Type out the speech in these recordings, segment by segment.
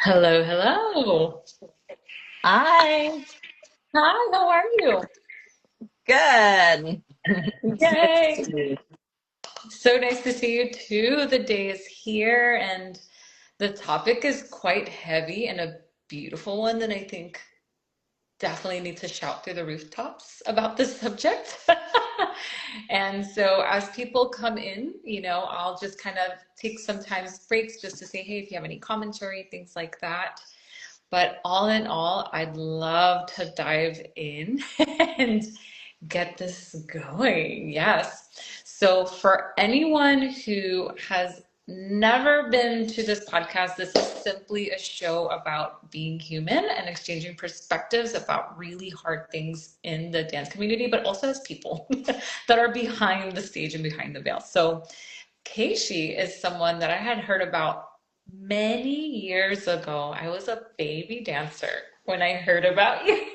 Hello, hello. Hi, Hi, how are you? good. It's good to see Yay. you. So nice to see you too. The day is here and the topic is quite heavy and a beautiful one that I think definitely need to shout through the rooftops about this subject. And so as people come in, I'll just kind of take sometimes breaks just to say, hey, if you have any commentary, things like that. But all in all, I'd love to dive in and get this going. Yes. So, for anyone who has never been to this podcast, this is simply a show about being human and exchanging perspectives about really hard things in the dance community, but also as people that are behind the stage and behind the veil. So, Kaeshi is someone that I had heard about many years ago. I was a baby dancer when I heard about you.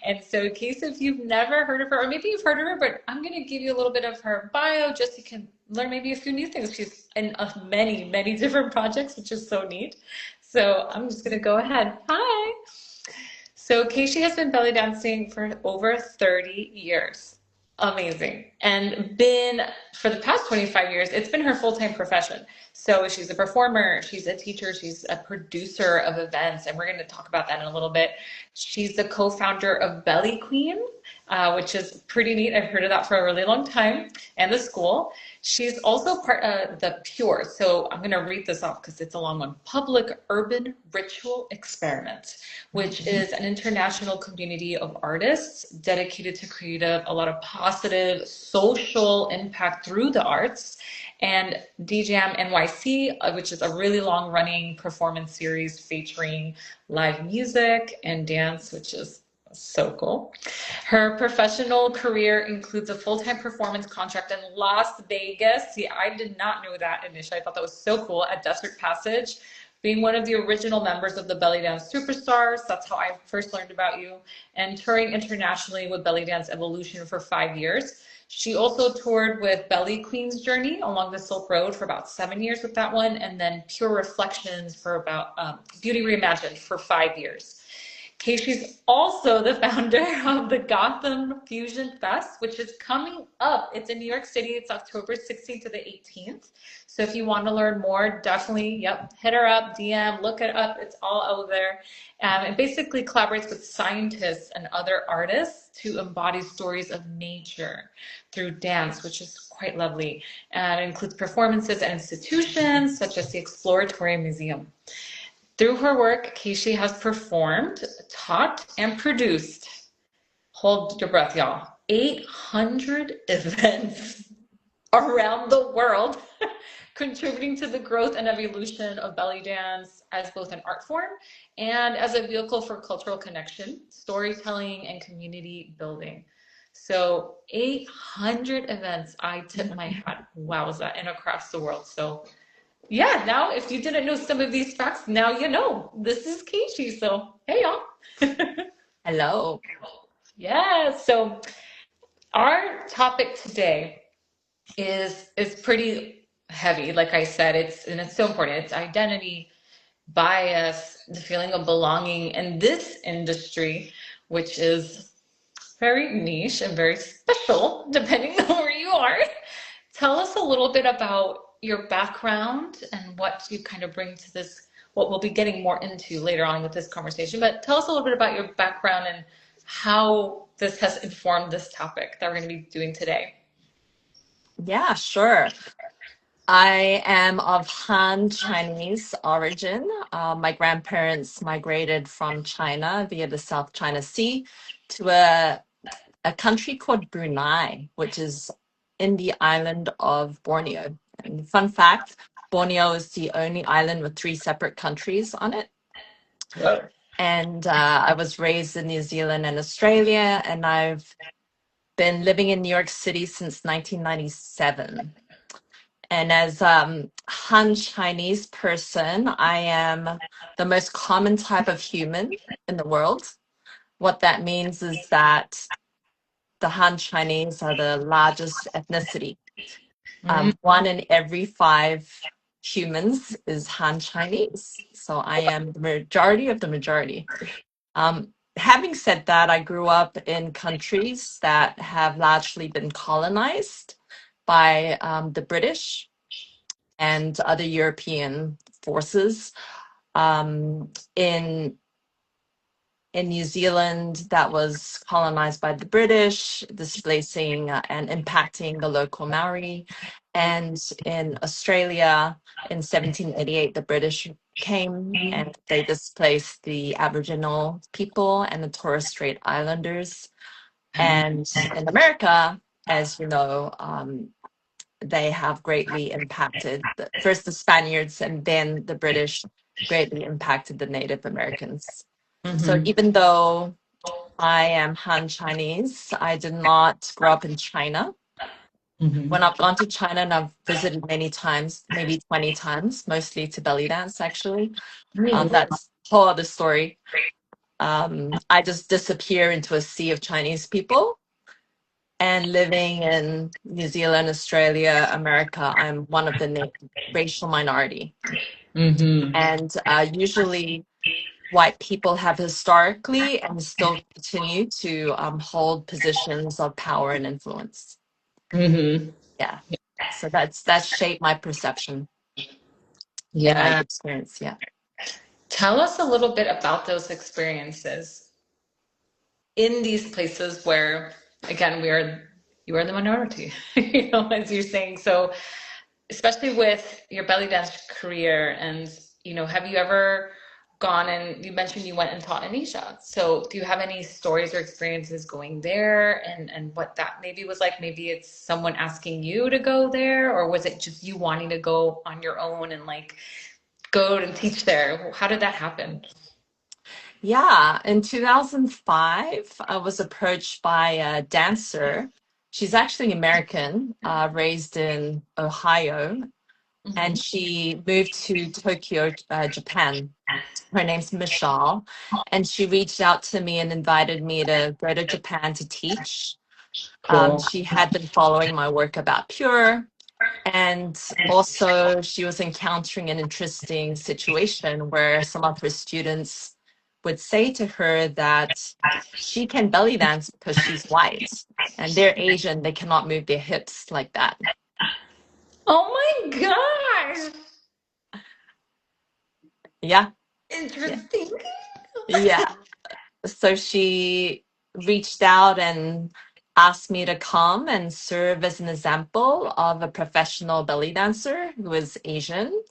And so, in case if you've never heard of her, or maybe you've heard of her, but I'm going to give you a little bit of her bio just so you can learn maybe a few new things. She's in many, many different projects, which is so neat. So, I'm just going to go ahead. Hi. So Kaeshi has been belly dancing for over 30 years. Amazing. And been for the past 25 years, it's been her full-time profession. So she's a performer, she's a teacher, she's a producer of events, and we're going to talk about that in a little bit. She's the co-founder of Belly Queen, which is pretty neat. I've heard of that for a really long time, and the school. She's also part of the Pure. So I'm going to read this off because it's a long one. Public Urban Ritual Experiment, which is an international community of artists dedicated to creative, a lot of positive social impact through the arts. And DJAM NYC, which is a really long running performance series featuring live music and dance, which is so cool. Her professional career includes a full-time performance contract in Las Vegas. See, I did not know that initially. I thought that was so cool at Desert Passage, being one of the original members of the Bellydance Superstars. That's how I first learned about you. And touring internationally with Bellydance Evolution for 5 years. She also toured with Belly Queen's Journey along the Silk Road for about 7 years with that one, and then Pure Reflections for about Beauty Reimagined for 5 years. Casey's also the founder of the Gotham Fusion Fest, which is coming up. It's in New York City. It's October 16th to the 18th. So if you want to learn more, definitely, yep, hit her up, DM, look it up. It's all out there. It basically collaborates with scientists and other artists to embody stories of nature through dance, which is quite lovely. And it includes performances at institutions such as the Exploratory Museum. Through her work, Kaeshi has performed, taught, and produced, hold your breath, y'all, 800 events around the world, contributing to the growth and evolution of belly dance as both an art form and as a vehicle for cultural connection, storytelling, and community building. So 800 events, I tip my hat, wowza, and across the world. So yeah, now if you didn't know some of these facts, now you know. This is Keishi, so hey y'all. Hello. Yeah, so our topic today is pretty heavy. Like I said, it's so important. It's identity, bias, the feeling of belonging in this industry, which is very niche and very special depending on where you are. Tell us a little bit about your background and what you kind of bring to this, what we'll be getting more into later on with this conversation. But tell us a little bit about your background and how this has informed this topic that we're going to be doing today. Yeah, sure. I am of Han Chinese origin. My grandparents migrated from China via the South China Sea to a country called Brunei, which is in the island of Borneo. And fun fact, Borneo is the only island with three separate countries on it. Whoa. And I was raised in New Zealand and Australia, and I've been living in New York City since 1997. And as Han Chinese person, I am the most common type of human in the world. What that means is that the Han Chinese are the largest ethnicity. Mm, One in every five humans is Han Chinese. So I am the majority of the majority. Having said that, I grew up in countries that have largely been colonized by the British and other European forces. In New Zealand, that was colonized by the British, displacing and impacting the local Maori. And in Australia, in 1788, the British came and they displaced the Aboriginal people and the Torres Strait Islanders. And in America, as you know, they have greatly impacted first the Spaniards and then the British greatly impacted the Native Americans. So Mm-hmm. even though I am Han Chinese, I did not grow up in China. When Mm-hmm. I've gone to China and I've visited many times, maybe 20 times, mostly to Bellydance, actually. That's a whole other story. I just disappear into a sea of Chinese people. And living in New Zealand, Australia, America, I'm one of the racial minority. Mm-hmm. And usually white people have historically and still continue to hold positions of power and influence. Mm-hmm. Yeah. So that's shaped my perception and my Yeah. experience. Yeah. Tell us a little bit about those experiences in these places where, again, you are the minority, as you're saying. So, especially with your belly dance career, and have you ever gone and you mentioned you went and taught in Asia? So, do you have any stories or experiences going there, and what that maybe was like? Maybe it's someone asking you to go there, or was it just you wanting to go on your own and like go and teach there? How did that happen? Yeah. In 2005, I was approached by a dancer. She's actually American, raised in Ohio, and Hmm. she moved to Tokyo, Japan. Her name's Michelle, and she reached out to me and invited me to go to Japan to teach. Cool. She had been following my work about Pure, and also she was encountering an interesting situation where some of her students would say to her that she can belly dance because she's white, and they're Asian, they cannot move their hips like that. Oh my gosh. Yeah, yeah, Interesting. yeah. So she reached out and asked me to come and serve as an example of a professional belly dancer who is Asian,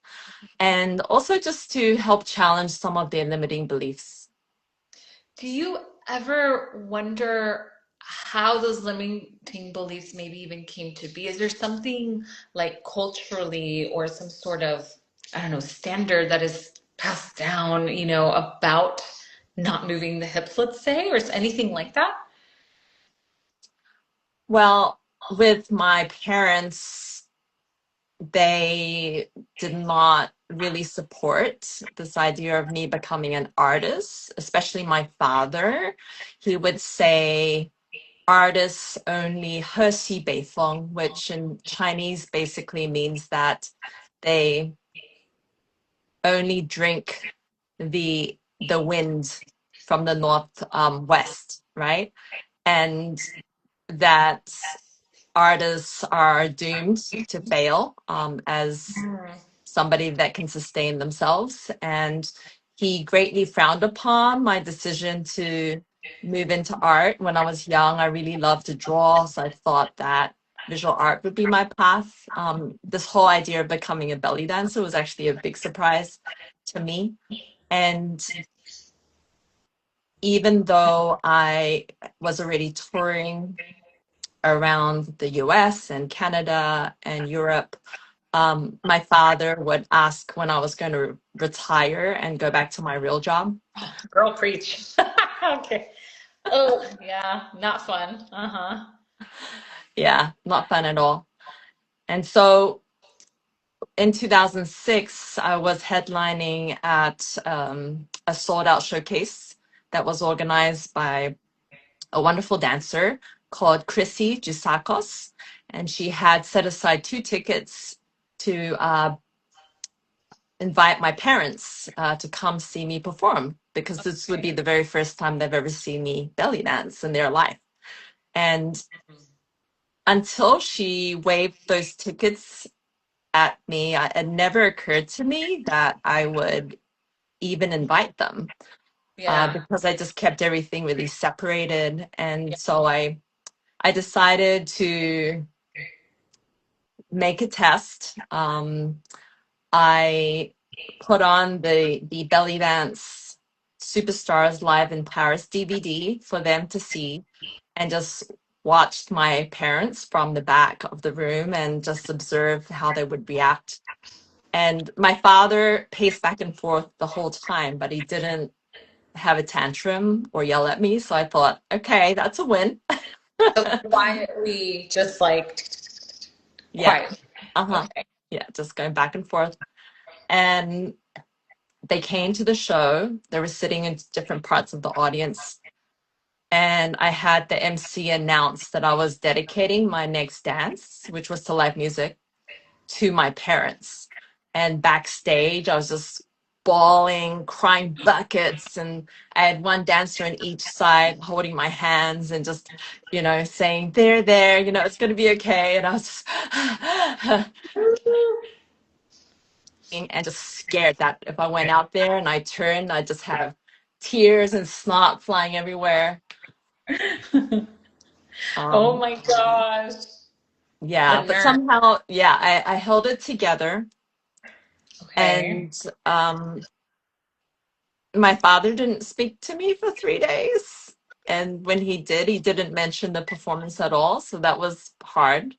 and also just to help challenge some of their limiting beliefs. Do you ever wonder how those limiting beliefs maybe even came to be? Is there something like culturally or some sort of, I don't know, standard that is passed down, about not moving the hips, let's say, or anything like that? Well, with my parents, they did not really support this idea of me becoming an artist, especially my father. He would say, artists only 喝西北风, which in Chinese basically means that they only drink the wind from the north west, right? And that artists are doomed to fail as Mm. somebody that can sustain themselves. And he greatly frowned upon my decision to move into art. When I was young, I really loved to draw. So I thought that visual art would be my path. This whole idea of becoming a belly dancer was actually a big surprise to me. And even though I was already touring around the US and Canada and Europe, my father would ask when I was going to retire and go back to my real job. Girl, preach. Okay. Oh, yeah, not fun. Uh-huh. Yeah, not fun at all. And so in 2006, I was headlining at a sold out showcase that was organized by a wonderful dancer called Chrissy Gisakos. And she had set aside two tickets to invite my parents to come see me perform, because this would be the very first time they've ever seen me belly dance in their life. And until she waived those tickets at me, it never occurred to me that I would even invite them, Yeah. because I just kept everything really separated. And so I decided to make a test. I put on the Belly Dance Superstars Live in Paris DVD for them to see, and just watched my parents from the back of the room and just observed how they would react. And my father paced back and forth the whole time, but he didn't have a tantrum or yell at me. So I thought, okay, that's a win. So quietly, just like Yeah. quiet. Uh-huh. Okay. Yeah, just going back and forth. And they came to the show. They were sitting in different parts of the audience. And I had the MC announce that I was dedicating my next dance, which was to live music, to my parents. And backstage, I was just bawling, crying buckets. And I had one dancer on each side holding my hands and just, saying, there, it's going to be okay. And I was just, and just scared that if I went out there and I turned, I'd just have tears and snot flying everywhere. Oh Um, my gosh. The yeah, but nerve. somehow, yeah, I held it together. Okay. And my father didn't speak to me for 3 days. And when he did, he didn't mention the performance at all. So that was hard.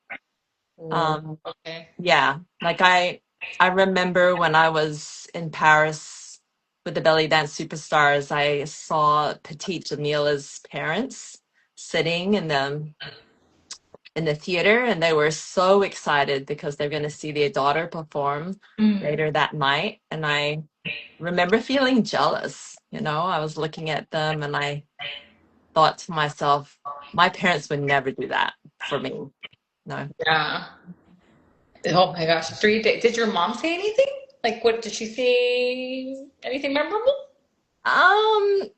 Ooh, Um, okay. yeah, like I remember when I was in Paris with the Belly Dance Superstars, I saw Petite Jamila's parents sitting in the theater, and they were so excited because they're going to see their daughter perform Mm. later that night. And I remember feeling jealous. I was looking at them and I thought to myself, my parents would never do that for me. No. Yeah. Oh my gosh. 3 days. Did your mom say anything? Like, what did she say? Anything memorable? Um,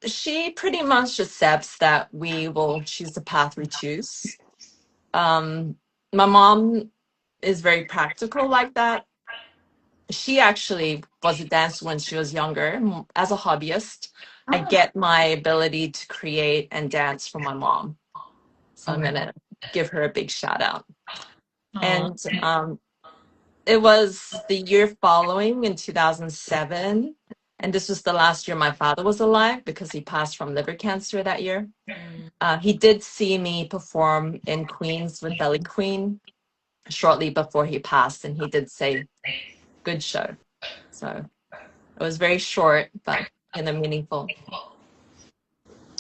she pretty much accepts that we will choose the path we choose. Um, my mom is very practical like that. She actually was a dancer when she was younger. As a hobbyist, I Oh, get my ability to create and dance from my mom. So I'm okay. gonna give her a big shout out. Oh, And it was the year following in 2007. And this was the last year my father was alive because he passed from liver cancer that year. He did see me perform in Queens with Belly Queen shortly before he passed, and he did say, good show. So it was very short, but meaningful.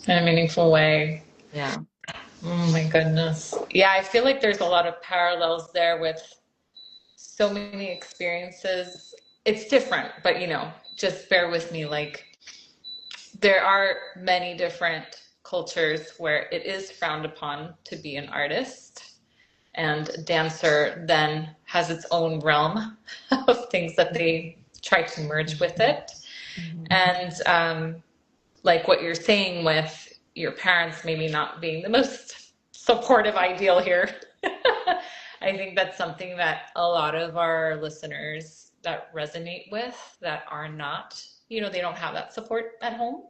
in a meaningful way. Yeah. Oh my goodness. Yeah, I feel like there's a lot of parallels there with so many experiences. It's different, but just bear with me. Like, there are many different cultures where it is frowned upon to be an artist, and dancer then has its own realm of things that they try to merge with it. Mhm. And like what you're saying with your parents maybe not being the most supportive ideal here. I think that's something that a lot of our listeners that resonate with, that are not, they don't have that support at home,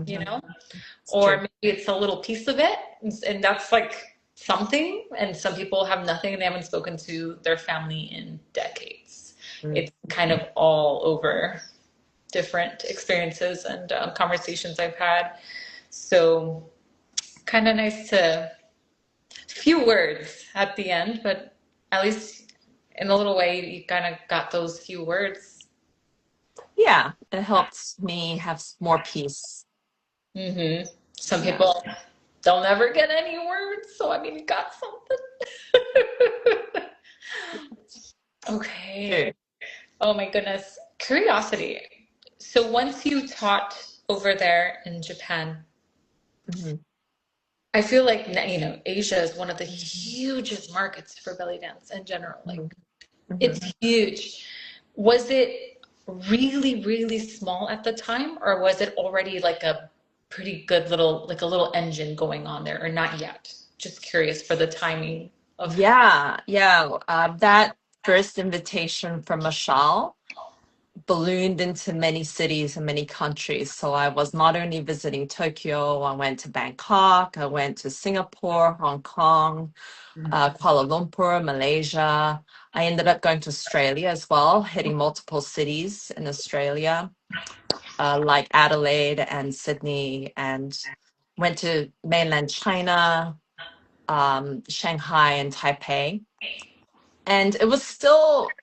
you Mhm. know, It's or true. maybe it's a little piece of it, and that's like something. And some people have nothing and they haven't spoken to their family in decades. Mm. It's kind of all over different experiences and conversations I've had. So kind of nice to, few words at the end, but at least in a little way you kind of got those few words. Yeah, it helped me have more peace. Hmm. Some Yeah. people, they'll never get any words, so I mean, you got something. True. Okay. Oh my goodness. Curiosity. So once you taught over there in Japan, Mhm. I feel like Asia is one of the hugest markets for belly dance in general. Like, Mhm. Mhm. it's huge. Was it? really, really small at the time, or was it already like a pretty good little, like a little engine going on there, or not yet? Just curious for the timing of. Yeah, yeah. That first invitation from Mashal ballooned into many cities and many countries. So I was not only visiting Tokyo, I went to Bangkok, I went to Singapore, Hong Kong, Kuala Lumpur, Malaysia. I ended up going to Australia as well, hitting multiple cities in Australia, like Adelaide and Sydney, and went to mainland China, Shanghai, and Taipei. And it was still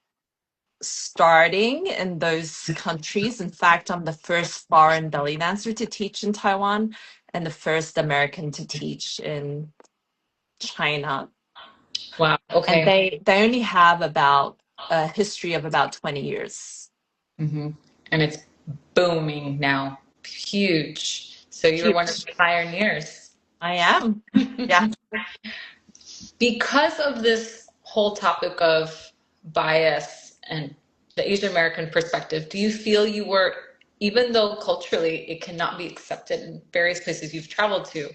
starting in those countries. In fact, I'm the first foreign belly dancer to teach in Taiwan and the first American to teach in China. Wow, And okay. they only have about a history of about 20 years. Hmm. And it's booming now, huge. So you were one of Huge. the pioneers. I am. Yeah. Because of this whole topic of bias and the Asian American perspective, do you feel you were, even though culturally it cannot be accepted in various places you've traveled to,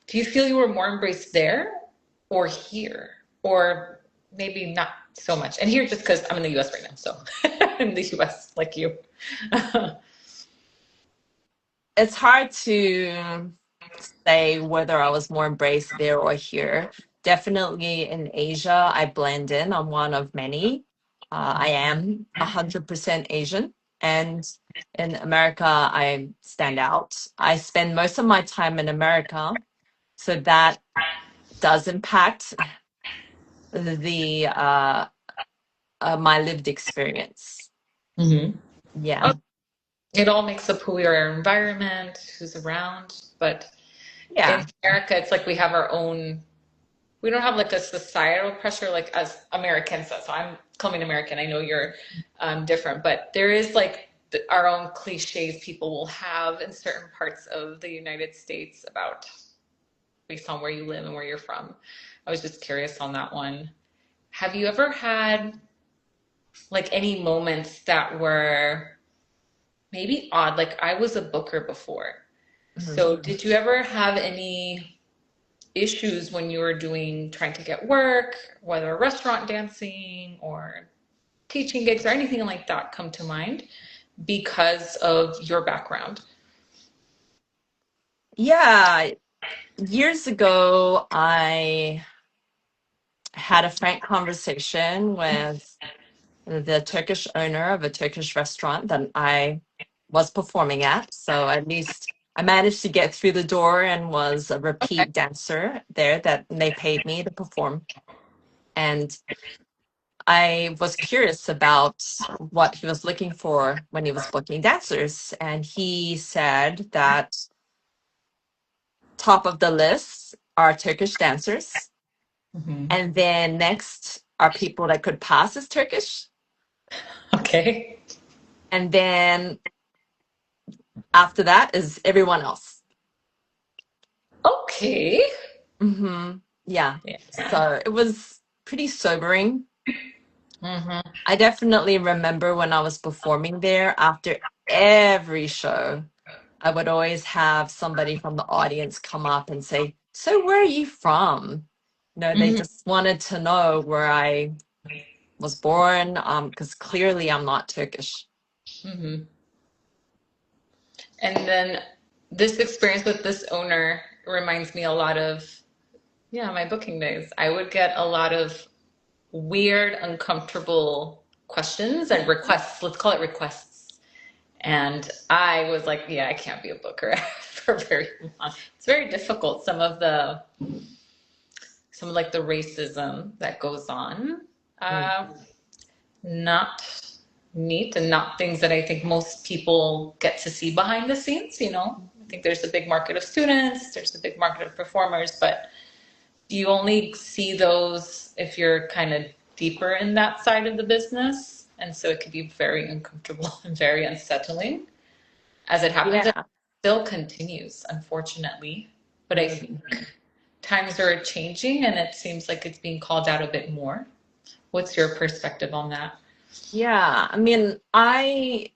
do you feel you were more embraced there or here? Or maybe not so much? And here, just because I'm in the US right now, so in the US, like you. It's hard to say whether I was more embraced there or here. Definitely in Asia, I blend in. I'm one of many. I am 100% Asian. And in America, I stand out. I spend most of my time in America. So that does impact the my lived experience. Hmm. Yeah. It all makes up who we are, our environment, who's around. But in Yeah. America, it's like we have our own, we don't have like a societal pressure like as Americans. So I'm coming American. I know you're different, but there is like our own cliches people will have in certain parts of the United States about based on where you live and where you're from. I was just curious on that one. Have you ever had like any moments that were maybe odd? Like I was a booker before. Mhm. So did you ever have any issues when you were doing trying to get work, whether restaurant dancing or teaching gigs or anything like that come to mind because of your background? Yeah. Years ago, I had a frank conversation with the Turkish owner of a Turkish restaurant that I was performing at. So at least I managed to get through the door and was a Okay. repeat dancer there that they paid me to perform. And I was curious about what he was looking for when he was booking dancers. And he said that top of the list are Turkish dancers. Hmm. And then next are people that could pass as Turkish. Okay. And then after that is everyone else. Okay. Yeah. Yeah. So it was pretty sobering. Hmm. I definitely remember when I was performing there, after every show, I would always have somebody from the audience come up and say, "So where are you from?" They Hmm. just wanted to know where I was born, because clearly I'm not Turkish. Hmm. And then this experience with this owner reminds me a lot of, yeah, my booking days. I would get a lot of weird, uncomfortable questions and requests. Let's call it requests. And I was like, yeah, I can't be a booker for very long. It's very difficult. Some of like the racism that goes on. Mm. Uh, Not neat and not things that I think most people get to see behind the scenes. I think there's a big market of students, there's a big market of performers, but you only see those if you're kind of deeper in that side of the business. And so it can be very uncomfortable and very unsettling as it happens. It Yeah. still continues, unfortunately. But I Mm. think times are changing and it seems like it's being called out a bit more. What's your perspective on that? Yeah, I mean, I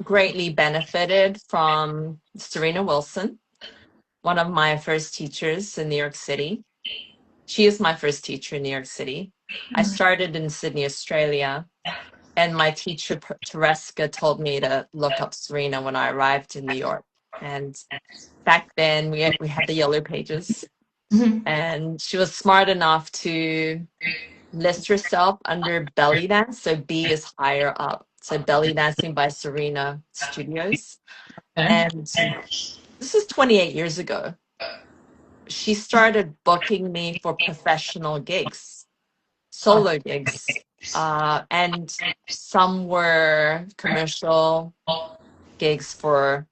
greatly benefited from Serena Wilson, one of my first teachers in New York City. She is my first teacher in New York City. I started in Sydney, Australia, and my teacher, Tereska, told me to look up Serena when I arrived in New York. And back then, we had the yellow pages, Mhm. and she was smart enough to list herself under Bellydance. So B is higher up. So Belly Dancing by Serena Studios. Okay. And this is 28 years ago. She started booking me for professional gigs, Oh, solo gigs, and some were commercial gigs for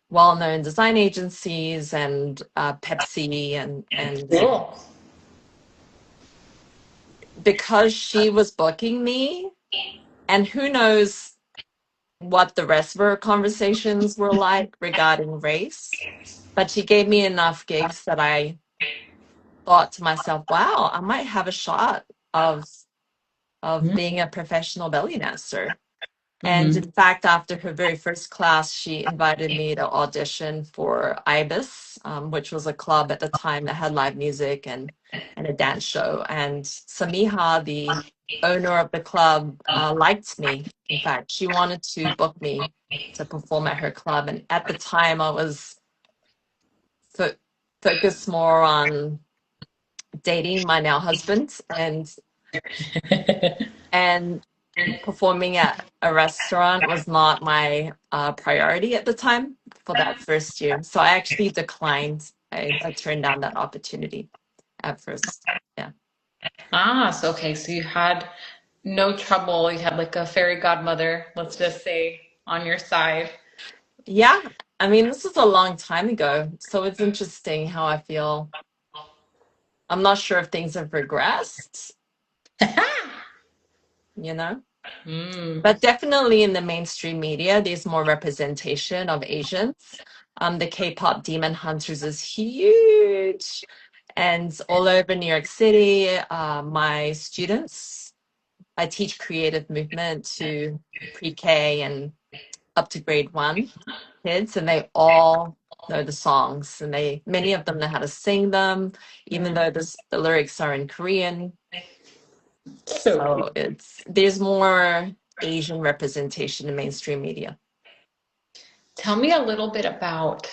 well-known design agencies and Pepsi and cool. because she was booking me, and who knows what the rest of her conversations were like regarding race, but she gave me enough gigs that I thought to myself, wow, I might have a shot of being a professional belly dancer. And in Mm-hmm. fact, after her very first class, she invited me to audition for Ibis, which was a club at the time that had live music and a dance show. And Samiha, the owner of the club, liked me. In fact, she wanted to book me to perform at her club. And at the time, I was fo- focused more on dating my now husband and performing at a restaurant was not my priority at the time for that first year. So I actually declined. I turned down that opportunity at first. Yeah. Ah, so okay, so you had no trouble. You had like a fairy godmother, let's just say, on your side. Yeah. I mean, this was a long time ago. So it's interesting how I feel. I'm not sure if things have regressed, you know? Mm. But definitely in the mainstream media, there's more representation of Asians. The K-pop Demon Hunters is huge, and all over New York City. My students, I teach creative movement to pre-K and up to grade one kids, and they all know the songs, and many of them know how to sing them, even though the lyrics are in Korean. So cute. So there's more Asian representation in mainstream media. Tell me a little bit about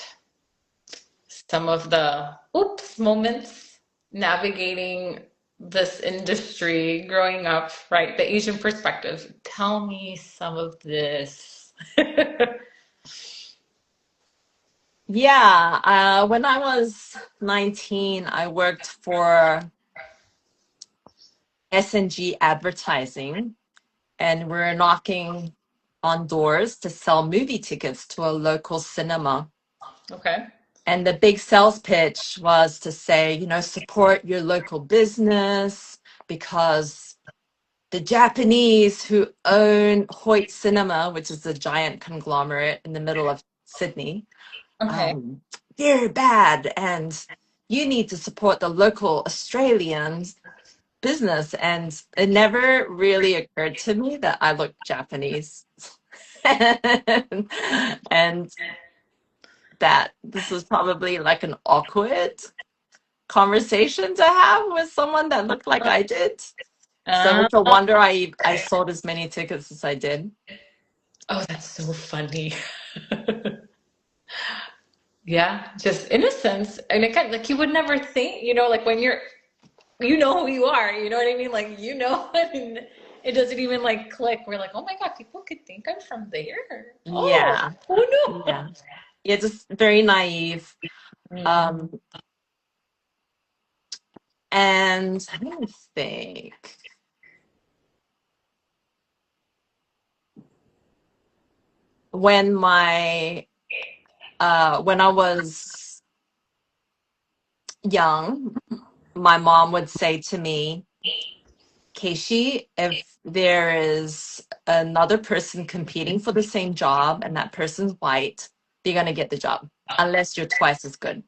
some of the oops moments navigating this industry growing up, right? The Asian perspective. Tell me some of this. Yeah, when I was 19, I worked for SNG Advertising, and we're knocking on doors to sell movie tickets to a local cinema. Okay. And the big sales pitch was to say, support your local business because the Japanese who own Hoyt Cinema, which is a giant conglomerate in the middle of Sydney, Okay. um, they're bad, and you need to support the local Australian business. And it never really occurred to me that I look Japanese. and that this was probably like an awkward conversation to have with someone that looked like I did. So Uh, it's a wonder I sold as many tickets as I did. oh, that's so funny. Yeah, just innocence. And it kind of like you would never think, like when you know who you are, you know what I mean? Like, and it doesn't even like click. We're like, oh my God, people could think I'm from there. Oh, Yeah, who knew? yeah, yeah. Just very naive. Mm. Um, and let me think. When when I was young, my mom would say to me, Keishi, if there is another person competing for the same job and that person's white, they're going to get the job unless you're twice as good.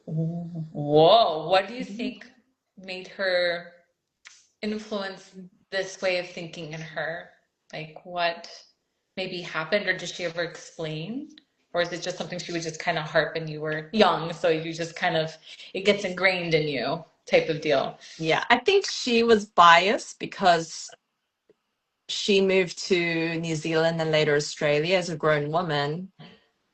Whoa, what do you Mhm. think made her influence this way of thinking in her? Like what maybe happened, or did she ever explain? Or is it just something she would just kind of harp and you were young, so you just kind of, it gets ingrained in you type of deal? Yeah, I think she was biased because she moved to New Zealand and later Australia as a grown woman.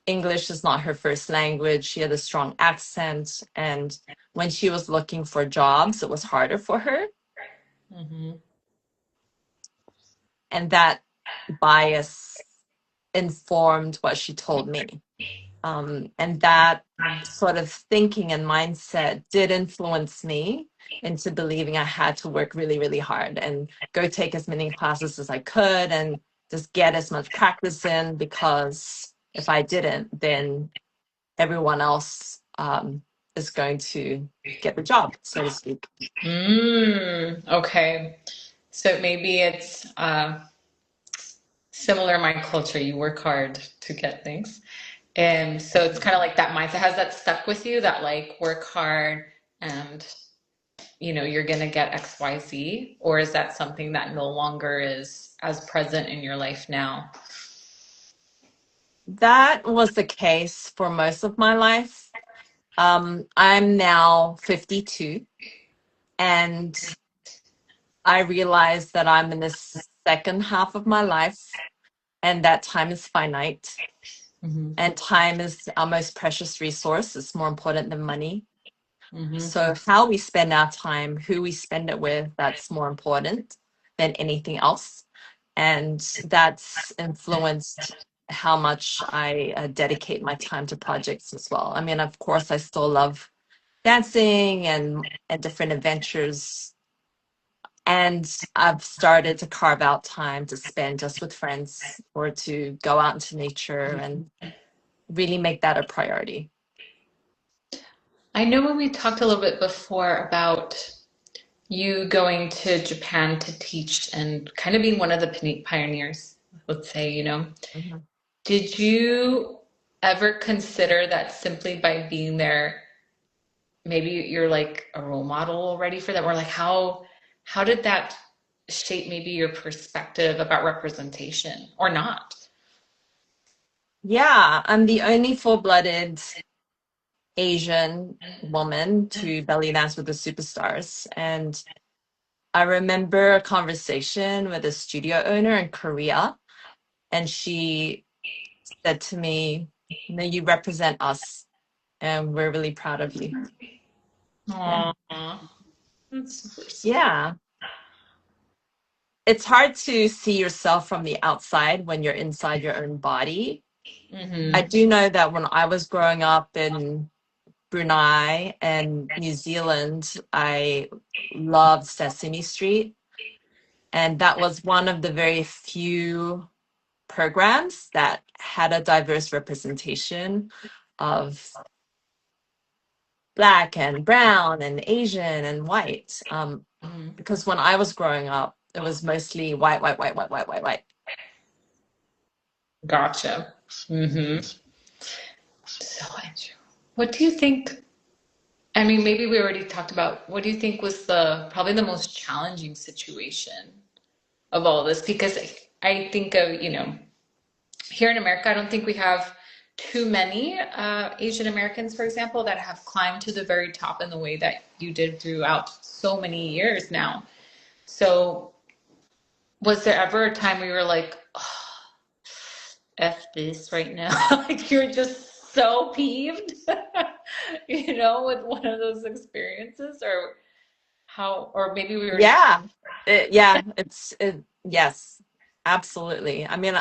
English is not her first language. She had a strong accent. And when she was looking for jobs, it was harder for her. Hmm. And that bias informed what she told me. And that sort of thinking and mindset did influence me into believing I had to work really, really hard and go take as many classes as I could and just get as much practice in, because if I didn't, then everyone else is going to get the job, so to speak. Okay. So maybe it's similar in my culture. You work hard to get things. And so it's kind of like that mindset. Has that stuck with you that like work hard and you're gonna get XYZ? Or is that something that no longer is as present in your life now? That was the case for most of my life. I'm now 52, and I realize that I'm in the second half of my life and that time is finite, Hmm. and time is our most precious resource. It's more important than money. Hmm. So, how we spend our time, who we spend it with, that's more important than anything else. And that's influenced how much I dedicate my time to projects as well. I mean, of course, I still love dancing and different adventures. And I've started to carve out time to spend just with friends or to go out into nature and really make that a priority. I know when we talked a little bit before about you going to Japan to teach and kind of being one of the pioneers, let's say, Mhm. did you ever consider that simply by being there, maybe you're like a role model already for them? Or like how did that shape maybe your perspective about representation or not? Yeah, I'm the only full-blooded Asian woman to belly dance with the superstars. And I remember a conversation with a studio owner in Korea, and she said to me, "No, you represent us, and we're really proud of you." Yeah. Aww, that's super sweet. Yeah. It's hard to see yourself from the outside when you're inside your own body. I Hmm. do know that when I was growing up in Brunei and New Zealand, I loved Sesame Street. And that was one of the very few programs that had a diverse representation of Black and brown and Asian and white. Because when I was growing up, it was mostly white, white, white, white, white, white, white. Gotcha. Hmm. So, what do you think? I mean, maybe we already talked about what do you think was the probably the most challenging situation of all this? Because I think of, here in America, I don't think we have too many Asian Americans, for example, that have climbed to the very top in the way that you did throughout so many years now. So, was there ever a time where you were like, oh, F this right now? Like you're just so peeved, with one of those experiences? Or how, or maybe we already talked. Yeah. Yeah. Yes, absolutely. I mean,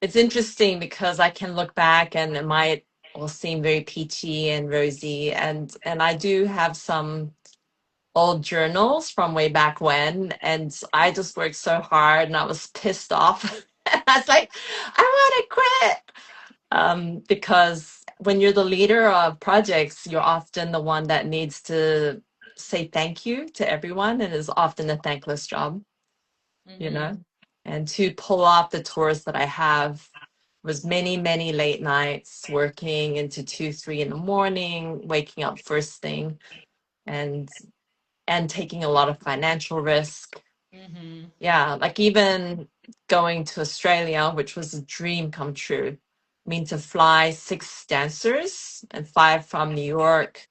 it's interesting because I can look back and it might all seem very peachy and rosy. And I do have some old journals from way back when, and I just worked so hard and I was pissed off. I was like, I want to quit. Because when you're the leader of projects, you're often the one that needs to say thank you to everyone, and is often a thankless job, you Hmm. know? And to pull off the tours that I have was many, many late nights working into 2, 3 in the morning, waking up first thing, and and taking a lot of financial risk. Mm-hmm. Yeah, like even going to Australia, which was a dream come true. I mean, to fly six dancers and five from New York,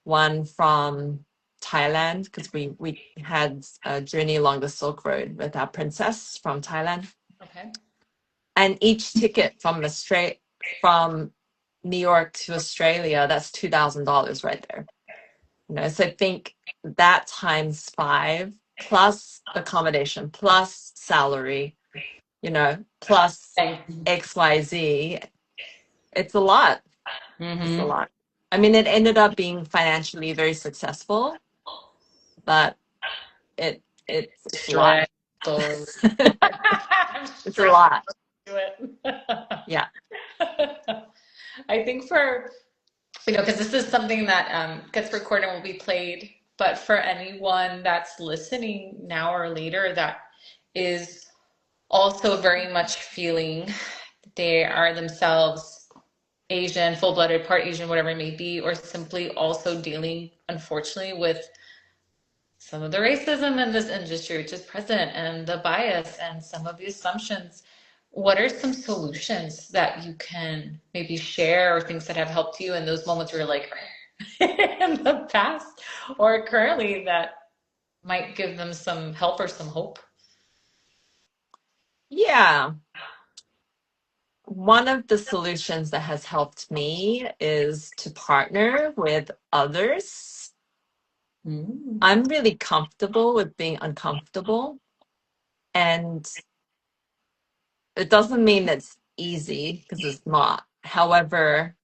one from Thailand, because we had a journey along the Silk Road with our princess from Thailand, Okay. and each ticket from New York to Australia, that's $2,000 right there. You know, so think that times five plus accommodation plus salary, you know, plus Thank you. XYZ. It's a lot. It's a Mm-hmm. lot. I mean, it ended up being financially very successful, but it's a lot. Stressful. I'm It's a stressed lot. to it. Yeah. I think for, because this is something that gets recorded and will be played, but for anyone that's listening now or later that is also very much feeling they are themselves Asian, full-blooded, part Asian, whatever it may be, or simply also dealing, unfortunately, with some of the racism in this industry, which is present, and the bias and some of the assumptions. What are some solutions that you can maybe share or things that have helped you in those moments where you're like in the past or currently that might give them some help or some hope? Yeah. One of the solutions that has helped me is to partner with others. Mm. I'm really comfortable with being uncomfortable, and it doesn't mean it's easy because it's not. However,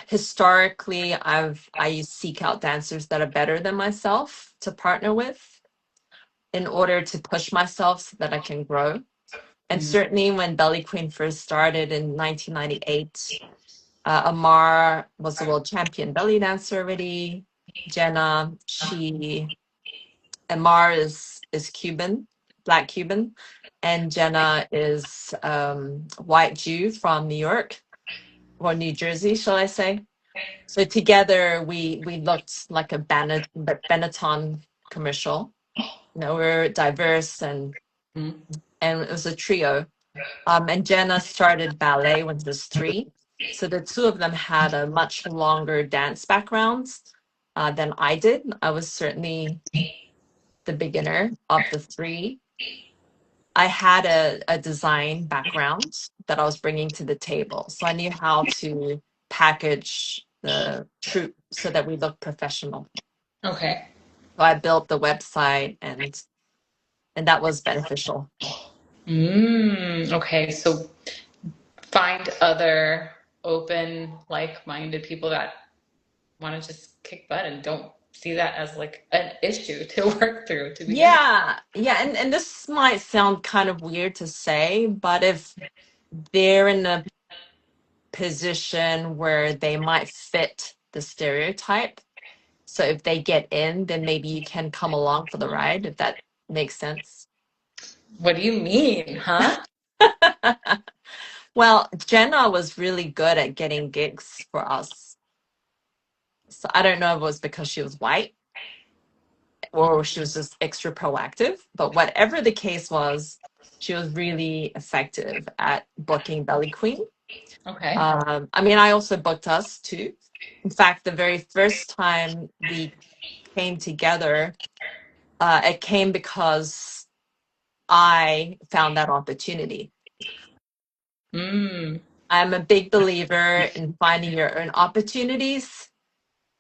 historically, I seek out dancers that are better than myself to partner with in order to push myself so that I can grow. And Mm. certainly when Belly Queen first started in 1998, Amar was the world champion belly dancer already. Jenna, Amar is Cuban, Black Cuban, and Jenna is white Jew from New York or New Jersey, shall I say? So together we looked like a Benetton commercial. You know, we're diverse Mm. and it was a trio. And Jenna started ballet when she was 3. So the two of them had a much longer dance background than I did. I was certainly the beginner of the three. I had a design background that I was bringing to the table. So I knew how to package the troupe so that we look professional. Okay. So I built the website and that was beneficial. Okay. So find other open, like-minded people that want to just kick butt and don't see that as like an issue to work through to begin with. Yeah, yeah, and this might sound kind of weird to say, but if they're in a position where they might fit the stereotype, so if they get in, then maybe you can come along for the ride, if that makes sense. What do you mean, huh? Well, Jenna was really good at getting gigs for us. So I don't know if it was because she was white or she was just extra proactive, but whatever the case was, she was really effective at booking Belly Queen. Okay. I mean, I also booked us too. In fact, the very first time we came together, it came because I found that opportunity. Mm. I'm a big believer in finding your own opportunities.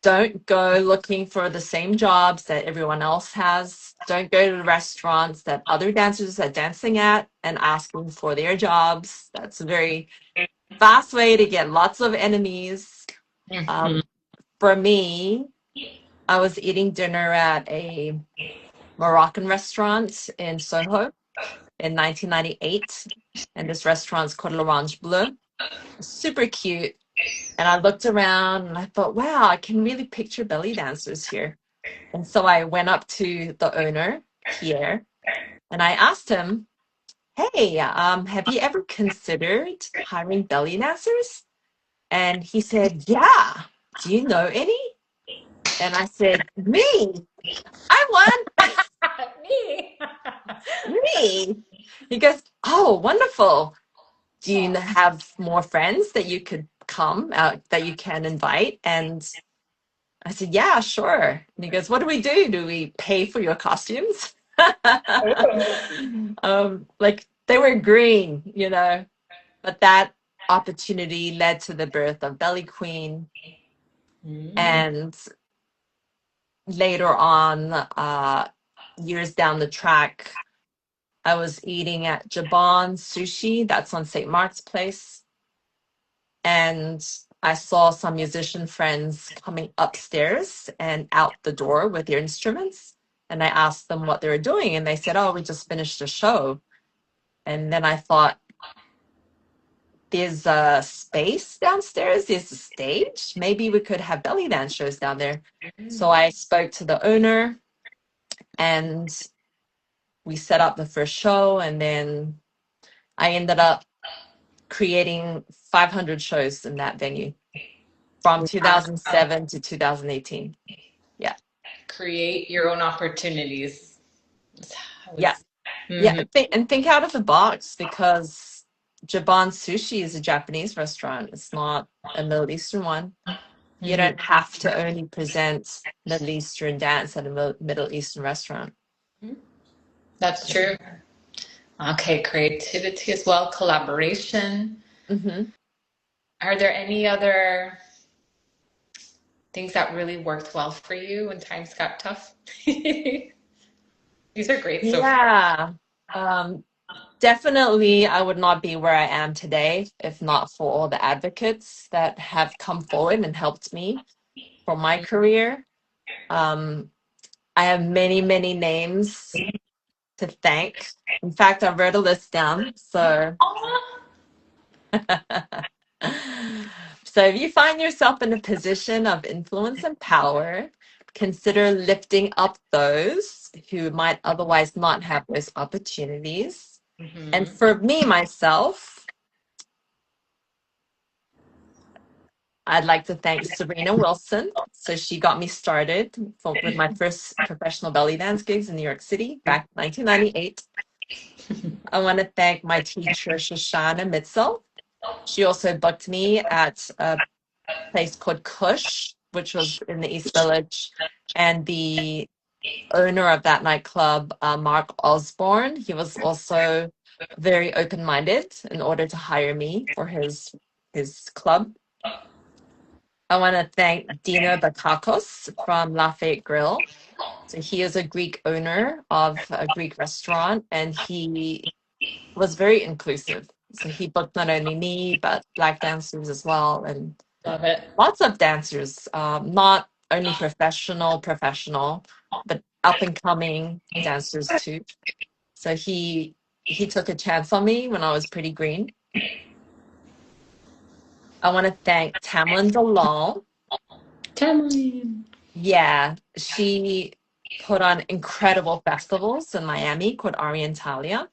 Don't go looking for the same jobs that everyone else has. Don't go to the restaurants that other dancers are dancing at and asking for their jobs. That's a very fast way to get lots of enemies. Mhm. Um, for me, I was eating dinner at a Moroccan restaurant in Soho in 1998, and this restaurant's called L'Orange Bleu. Super cute. And I looked around and I thought, wow, I can really picture belly dancers here. And so I went up to the owner, Pierre, and I asked him, hey, have you ever considered hiring belly dancers? And he said, yeah. Do you know any? And I said, me, I won. Me. Me? He goes, oh, wonderful. Do you have more friends that you could come out that you can invite? And I said, yeah, sure. And he goes, what do we do? Do we pay for your costumes? Oh. Like they were green, but that opportunity led to the birth of Belly Queen. Mm. And later on, years down the track, I was eating at Jabon Sushi, that's on St. Mark's Place. And I saw some musician friends coming upstairs and out the door with their instruments. And I asked them what they were doing. And they said, oh, we just finished a show. And then I thought, there's a space downstairs, there's a stage. Maybe we could have belly dance shows down there. So I spoke to the owner and we set up the first show. And then I ended up creating 500 shows in that venue from Wow. 2007 to 2018. Yeah. Create your own opportunities. I would Yeah. say. Yeah. Mhm. And think out of the box because Japan Sushi is a Japanese restaurant. It's not a Middle Eastern one. You Mhm. don't have to only present Middle Eastern dance at a Middle Eastern restaurant. That's true. Okay, creativity as well, collaboration. Mm-hmm. Are there any other things that really worked well for you when times got tough? These are great so far. Yeah. Um, Definitely, I would not be where I am today if not for all the advocates that have come forward and helped me for my career. Um, I have many, many names to thank. In fact, I wrote a list down. So, Aw. so if you find yourself in a position of influence and power, consider lifting up those who might otherwise not have those opportunities. And Mhm. for me, myself, I'd like to thank Serena Wilson. So she got me started with my first professional belly dance gigs in New York City back in 1998. I want to thank my teacher, Shoshana Mitzel. She also booked me at a place called Kush, which was in the East Village. And the owner of that nightclub, Mark Osborne, he was also very open-minded in order to hire me for his club. I want to thank Dino Bakakos from Lafayette Grill. So he is a Greek owner of a Greek restaurant, and he was very inclusive. So he booked not only me, but black dancers as well, and Love it. lots of dancers, not only professional, but up and coming dancers too. So he took a chance on me when I was pretty green. I want to thank Tamlin Dalal. Tamlin. Yeah, she put on incredible festivals in Miami called Orientalia.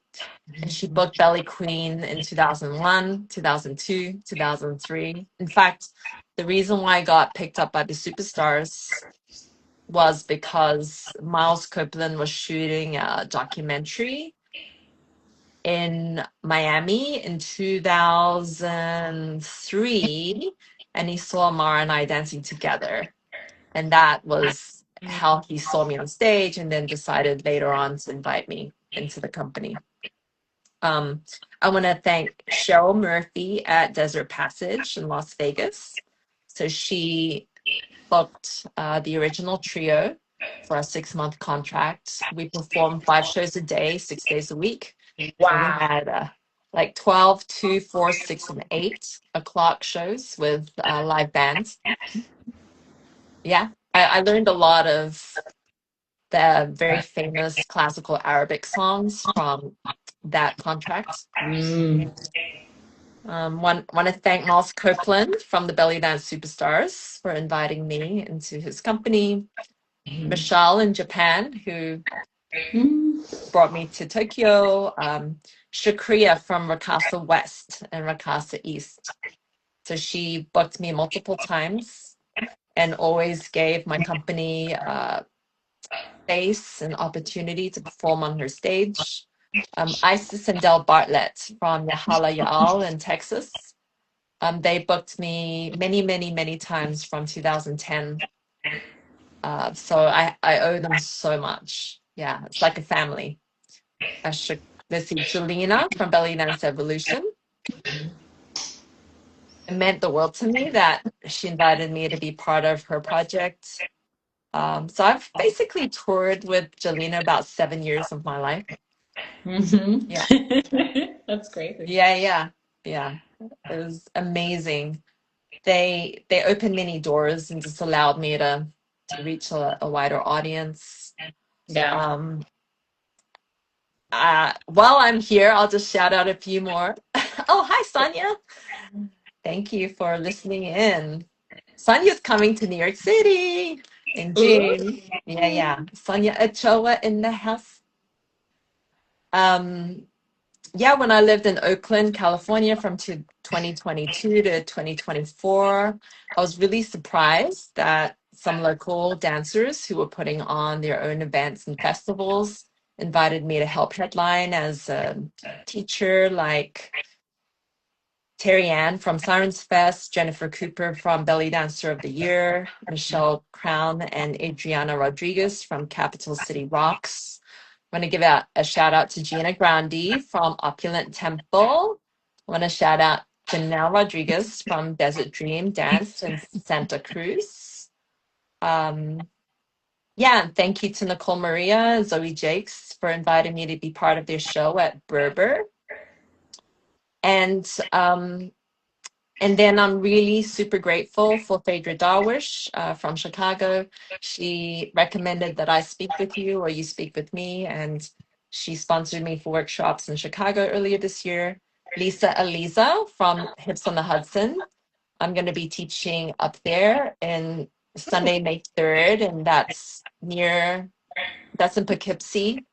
And she booked Belly Queen in 2001, 2002, 2003. In fact, the reason why I got picked up by the superstars was because Miles Copeland was shooting a documentary in Miami in 2003, and he saw Mara and I dancing together. And that was how he saw me on stage and then decided later on to invite me into the company. Um, I want to thank Cheryl Murphy at Desert Passage in Las Vegas. So she booked the original trio for a 6-month contract. We performed 5 shows a day, 6 days a week. So we Wow. had like 12, 2, 4, 6, and 8 o'clock shows with live bands. Yeah, I learned a lot of the very famous classical Arabic songs from that contract. Mm. Want to thank Miles Copeland from the Bellydance Superstars for inviting me into his company. Michelle in Japan, who Mm. brought me to Tokyo. Shakria from Rakasa West and Rakasa East. So she booked me multiple times and always gave my company space and opportunity to perform on her stage. Isis and Del Bartlett from Yahala Yaal in Texas. They booked me many, many, many times from 2010. So I owe them so much. Yeah, it's like a family. I should, let's see, Jelena from Bellydance Evolution. It meant the world to me that she invited me to be part of her project. So I've basically toured with Jelena about 7 years of my life. Yeah, That's crazy. yeah, yeah, yeah. It was amazing. They opened many doors and just allowed me to reach a wider audience. Yeah. Um, while I'm here, I'll just shout out a few more. Oh, hi, Sonia. Thank you for listening in. Sonia's coming to New York City in Ooh. June. Yeah, yeah. Sonia Ochoa in the house. Um, yeah, when I lived in Oakland, California from 2022 to 2024, I was really surprised that some local dancers who were putting on their own events and festivals invited me to help headline as a teacher, like Terry Ann from Sirens Fest, Jennifer Cooper from Belly Dancer of the Year, Michelle Crown, and Adriana Rodriguez from Capital City Rocks. I want to give out a shout out to Gina Grandi from Opulent Temple. I want to shout out Janelle Rodriguez from Desert Dream Dance in Santa Cruz. Um, yeah, and thank you to Nicole Maria, Zoe Jakes for inviting me to be part of their show at Berber. And and then I'm really super grateful for Phaedra Darwish from Chicago. She recommended that I speak with you or you speak with me, and she sponsored me for workshops in Chicago earlier this year. Lisa Aliza from Hips on the Hudson. I'm going to be teaching up there in Sunday, May 3rd, and that's in Poughkeepsie,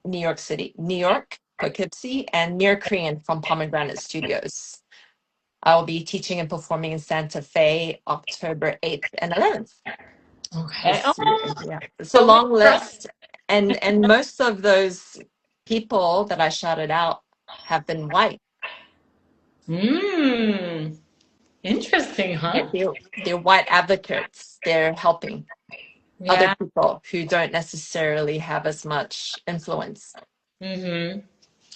New York City, New York, Poughkeepsie, and Mir Korean from Pomegranate Studios. I will be teaching and performing in Santa Fe October 8th and 11th Okay. this year. Oh, Yeah, it's a so many long girls. list. And most of those people that I shouted out have been white. Hmm. Interesting, Yeah, huh? they're white advocates. They're helping other Yeah. people who don't necessarily have as much influence. Mm-hmm.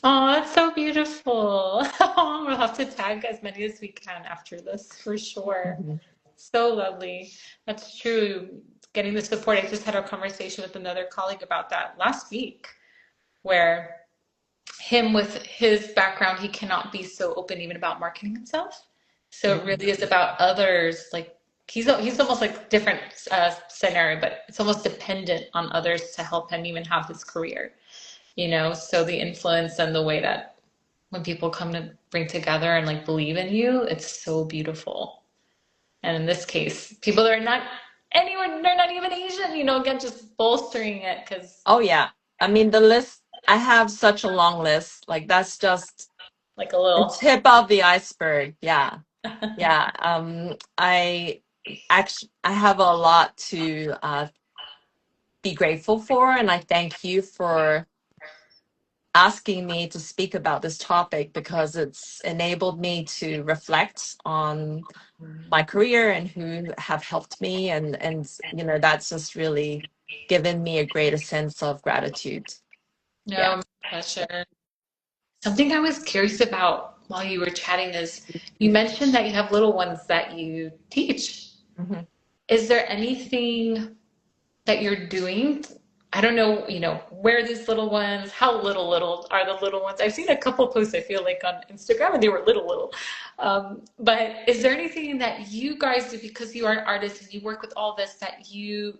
Oh, that's so beautiful. We'll have to tag as many as we can after this for sure. Mhm. So lovely. That's true. Getting the support. I just had a conversation with another colleague about that last week, where him with his background, he cannot be so open even about marketing himself. So it Mhm. really is about others. Like he's almost like different scenario, but it's almost dependent on others to help him even have his career. So the influence and the way that when people come to bring together and like believe in you, it's so beautiful. And in this case, people that are not anyone, they're not even Asian, again, just bolstering it because Oh, yeah. I mean, the list, I have such a long list. Like, that's just like a the little. tip of the iceberg. Yeah. Yeah. I have a lot to be grateful for, and I thank you for asking me to speak about this topic because it's enabled me to reflect on my career and who have helped me, and that's just really given me a greater sense of gratitude. Yeah. No, my pleasure. Something I was curious about while you were chatting is you mentioned that you have little ones that you teach. Mhm. Is there anything that you're doing? I don't know, where these little ones, how little are the little ones? I've seen a couple posts, I feel like, on Instagram, and they were little. But is there anything that you guys do because you are artists and you work with all this that you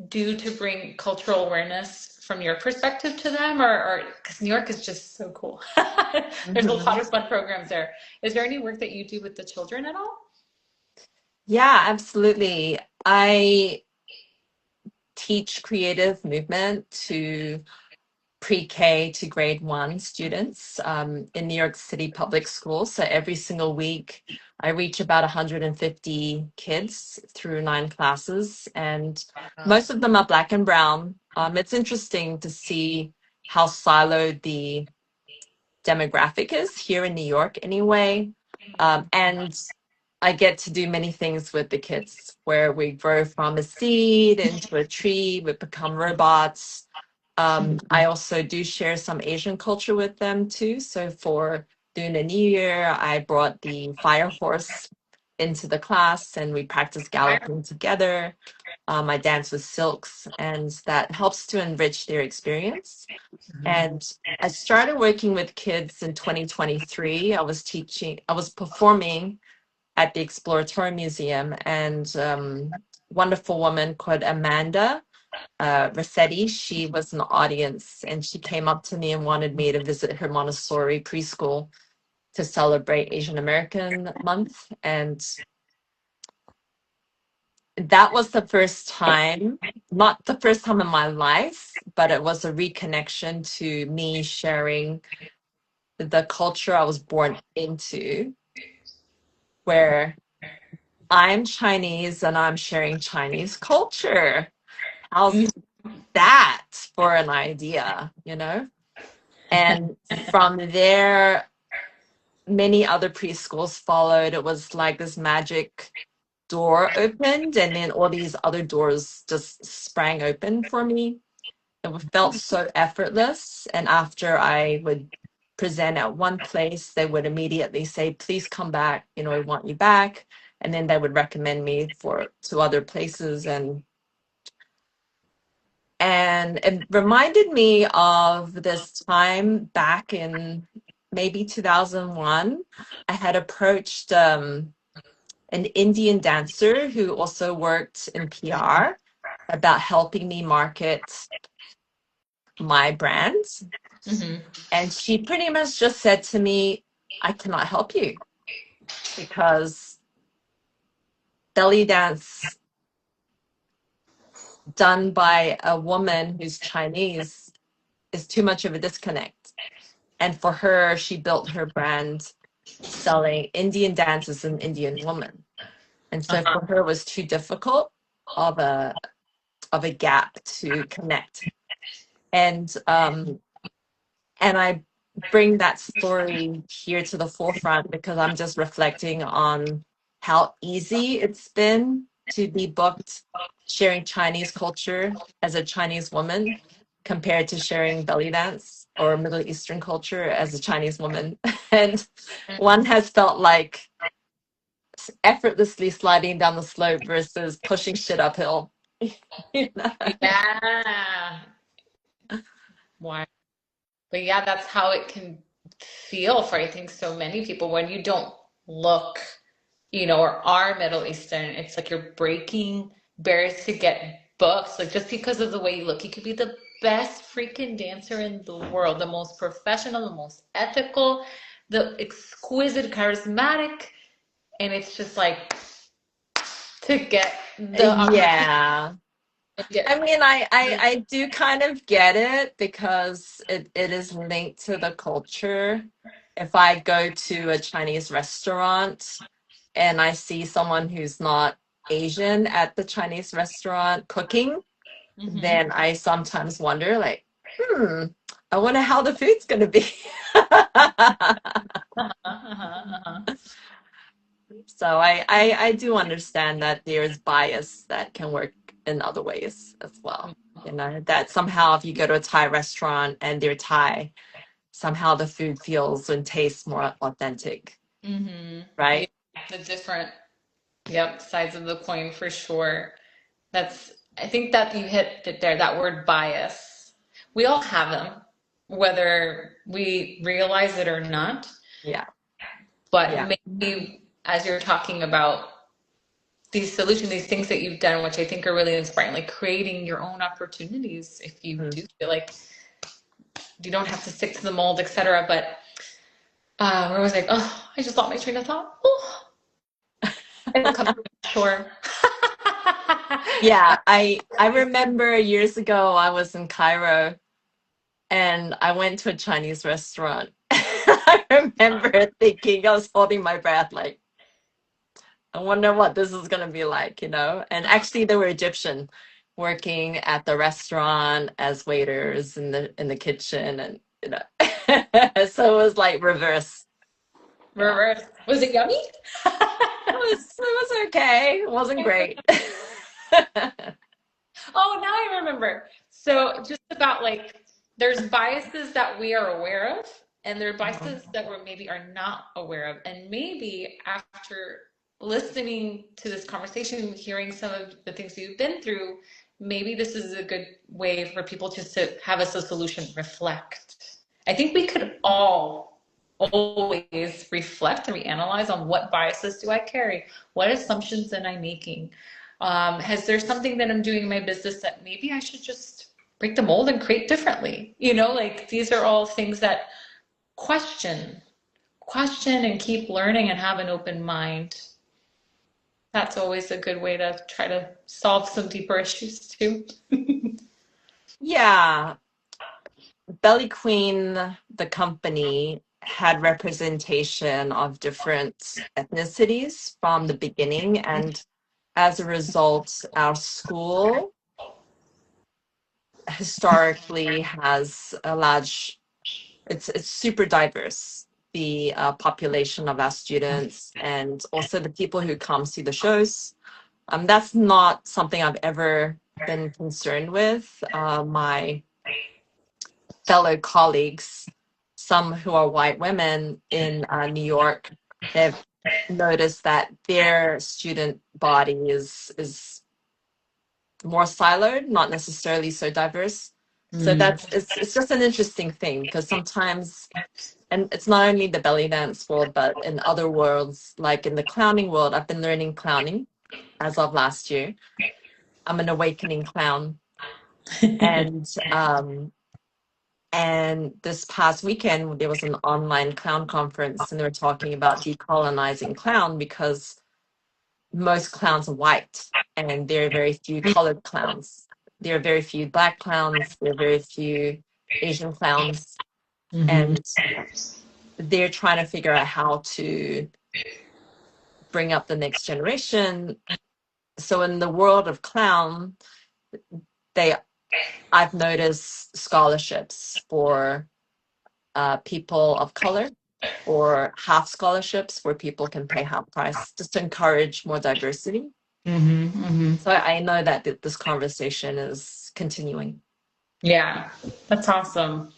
do to bring cultural awareness from your perspective to them? Or because New York is just so cool. There's a lot Mhm. of fun programs there. Is there any work that you do with the children at all? Yeah, absolutely. I teach creative movement to pre-K to grade one students in New York City public schools. So every single week, I reach about 150 kids through 9 classes, and Wow. most of them are Black and brown. It's interesting to see how siloed the demographic is here in New York, anyway. And I get to do many things with the kids where we grow from a seed into a tree, we become robots. I also do share some Asian culture with them too. So for Lunar New Year, I brought the fire horse into the class and we practice galloping together. I dance with silks, and that helps to enrich their experience. And I started working with kids in 2023. I was performing at the Exploratory Museum, and wonderful woman called Amanda Rossetti, she was in the audience, and she came up to me and wanted me to visit her Montessori preschool to celebrate Asian American Month. And that was the first time, not the first time in my life, but it was a reconnection to me sharing the culture I was born into, where I'm Chinese and I'm sharing Chinese culture. How's Mhm. that for an idea, you know? And from there, many other preschools followed. It was like this magic door opened, and then all these other doors just sprang open for me. It felt so effortless. And after I would present at one place, they would immediately say, please come back, you know, we want you back. And then they would recommend me for to other places. And it reminded me of this time back in maybe 2001. I had approached an Indian dancer who also worked in PR about helping me market my brands. Mhm. And she pretty much just said to me, I cannot help you because belly dance done by a woman who's Chinese is too much of a disconnect. And for her, she built her brand selling Indian dance as an Indian woman. And so Uh-huh. for her, it was too difficult of a gap to connect. And and I bring that story here to the forefront because I'm just reflecting on how easy it's been to be booked sharing Chinese culture as a Chinese woman compared to sharing belly dance or Middle Eastern culture as a Chinese woman. And one has felt like effortlessly sliding down the slope versus pushing shit uphill. You know? Yeah. Why? But yeah, that's how it can feel for I think so many people when you don't look, or are Middle Eastern. It's like you're breaking barriers to get booked. Like just because of the way you look, you could be the best freaking dancer in the world, the most professional, the most ethical, the exquisite, charismatic, and it's just like to get the opportunity Yeah. to I get. mean, I do kind of get it because it is linked to the culture. If I go to a Chinese restaurant and I see someone who's not Asian at the Chinese restaurant cooking, Mhm. then I sometimes wonder, like, I wonder how the food's going to be. Uh-huh, uh-huh, uh-huh. So I do understand that there's bias that can work in other ways as well. You know, that somehow if you go to a Thai restaurant and they're Thai, somehow the food feels and tastes more authentic, Yeah, right? the different, yep, sides of the coin for sure. I think that you hit it there, that word bias. We all have them, whether we realize it or not. Yeah, yeah. But maybe as you're talking about these solutions, these things that you've done, which I think are really inspiring, like creating your own opportunities if you Mhm. do feel like you don't have to stick to the mold, etc. But where was I? Oh, I just lost my train of thought. Oh, it'll come to me, sure. Yeah, I remember years ago I was in Cairo And I went to a Chinese restaurant. I remember thinking, I was holding my breath, like, I wonder what this is gonna be like, you know? And actually they were Egyptian working at the restaurant as waiters in the kitchen and you know. So it was like reverse. Yeah. Reverse. Was it yummy? It was okay. It wasn't great. Oh, now I remember. So just about like there's biases that we are aware of, and there are biases that we maybe are not aware of. And maybe after listening to this conversation, hearing some of the things you've been through, maybe this is a good way for people just to have as a solution reflect. I think we could all always reflect and reanalyze on what biases do I carry? What assumptions am I making? Has there something that I'm doing in my business that maybe I should just break the mold and create differently? You know, like these are all things that question, question and keep learning and have an open mind. That's always a good way to try to solve some deeper issues too. Yeah, Belly Queen, the company, had representation of different ethnicities from the beginning, and as a result, our school historically has a large, it's super diverse, the population of our students and also the people who come see the shows. That's not something I've ever been concerned with. My fellow colleagues, some who are white women in New York, they've noticed that their student body is more siloed, not necessarily so diverse. So Mm. it's just an interesting thing because sometimes, and it's not only the belly dance world, but in other worlds, like in the clowning world, I've been learning clowning as of last year. I'm an awakening clown, and this past weekend, there was an online clown conference, and they were talking about decolonizing clown because most clowns are white, and there are very few colored clowns. There are very few black clowns. There are very few Asian clowns, Hmm. and they're trying to figure out how to bring up the next generation. So in the world of clown, they I've noticed scholarships for people of color or half scholarships where people can pay half price just to encourage more diversity. Hmm. Hmm. So I know that this conversation is continuing. Yeah, that's awesome.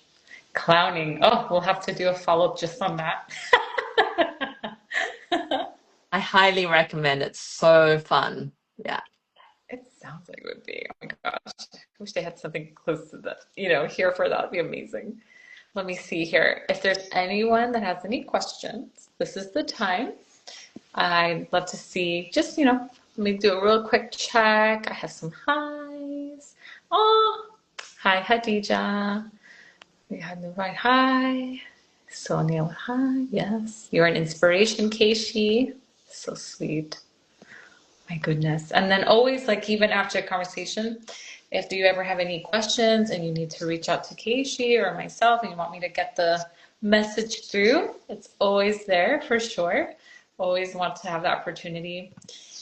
Clowning. Oh, we'll have to do a follow-up just on that. I highly recommend it. So fun. Yeah. It sounds like it would be. Oh my gosh. I wish they had something close to that, here for that. Would be amazing. Let me see here. If there's anyone that has any questions, this is the time. I'd love to see, just, let me do a real quick check. I have some highs. Oh, hi, Hadija. We had the right hi. Sonia, hi. Yes. You're an inspiration, Keishi. So sweet. My goodness. And then always, like, even after a conversation, if you ever have any questions and you need to reach out to Keishi or myself and you want me to get the message through, it's always there for sure. Always want to have the opportunity.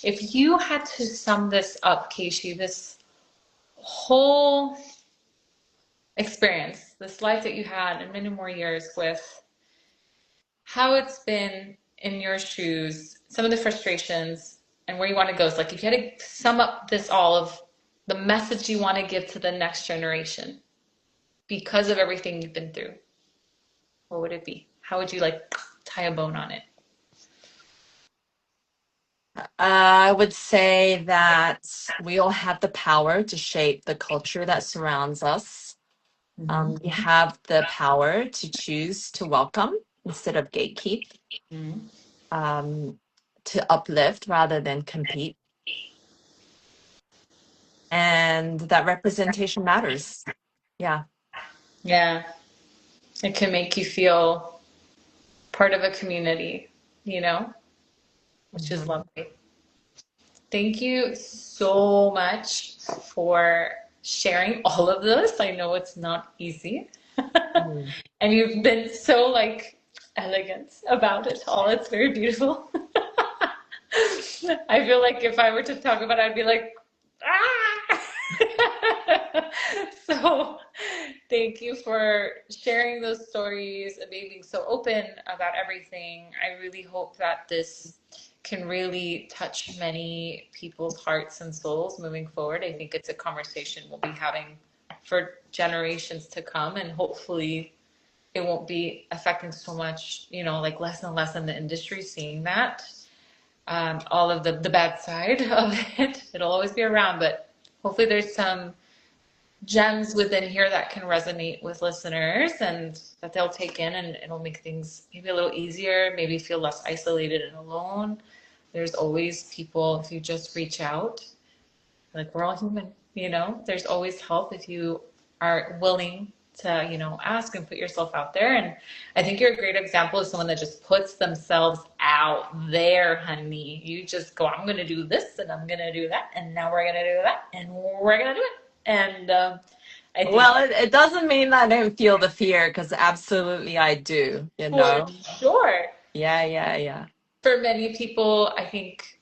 If you had to sum this up, Keishi, this whole experience, this life that you had and many more years with how it's been in your shoes, some of the frustrations, and where you want to go. So, like, if you had to sum up this all of the message you want to give to the next generation because of everything you've been through, what would it be? How would you like tie a bone on it? I would say that we all have the power to shape the culture that surrounds us. Mm-hmm. We have the power to choose to welcome instead of gatekeep, Mm-hmm. um, to uplift rather than compete. And that representation matters. Yeah. Yeah, it can make you feel part of a community, you know, which is Mhm. lovely. Thank you so much for sharing all of this. I know it's not easy. Mm. And you've been so like elegant about it all. It's very beautiful. I feel like if I were to talk about it, I'd be like, ah! So thank you for sharing those stories and being so open about everything. I really hope that this can really touch many people's hearts and souls moving forward. I think it's a conversation we'll be having for generations to come, and hopefully it won't be affecting so much, like less and less in the industry seeing that. All of the bad side of it. It'll always be around, but hopefully there's some gems within here that can resonate with listeners and that they'll take in, and it'll make things maybe a little easier, maybe feel less isolated and alone. There's always people if you just reach out. Like we're all human, there's always help if you are willing to, ask and put yourself out there. And I think you're a great example of someone that just puts themselves out there, honey. You just go, I'm going to do this and I'm going to do that. And now we're going to do that and we're going to do it. And I think Well, it doesn't mean I don't feel the fear because absolutely I do, you for know? sure, Yeah, yeah, yeah. for many people, I think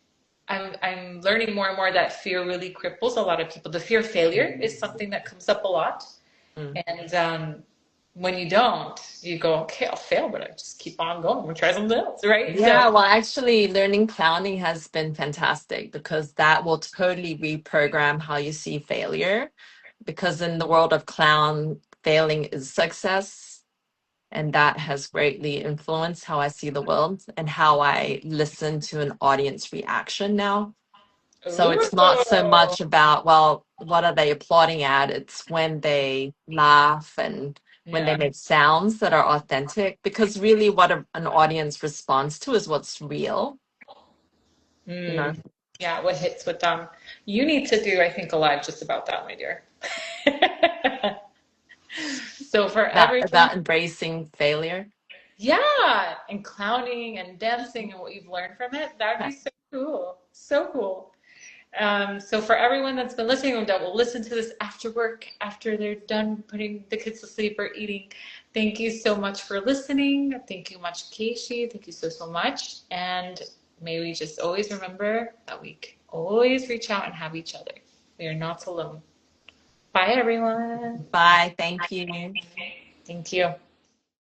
I'm learning more and more that fear really cripples a lot of people. The fear of failure is something that comes up a lot. Mm. And when you don't, you go, okay, I'll fail, but I just keep on going. We'll try something else, right? So, Yeah, well, actually, learning clowning has been fantastic because that will totally reprogram how you see failure. Because in the world of clown, failing is success. And that has greatly influenced how I see the world and how I listen to an audience reaction now. So ooh, it's not so much about, well, what are they applauding at? It's when they laugh and when they yeah. make sounds that are authentic, because really what an audience responds to is what's real, you know, Mm, yeah, what hits with them. You need to do, I think, a live just about that, my dear. So for that everyone, about embracing failure. yeah, and clowning and dancing and what you've learned from it, that'd be so cool. So cool. So for everyone that's been listening or that will listen to this after work, after they're done putting the kids to sleep or eating, thank you so much for listening. Thank you much, Kaeshi. Thank you so, so much. And may we just always remember that we can always reach out and have each other. We are not alone. Bye, everyone. Bye. Thank you. Thank you.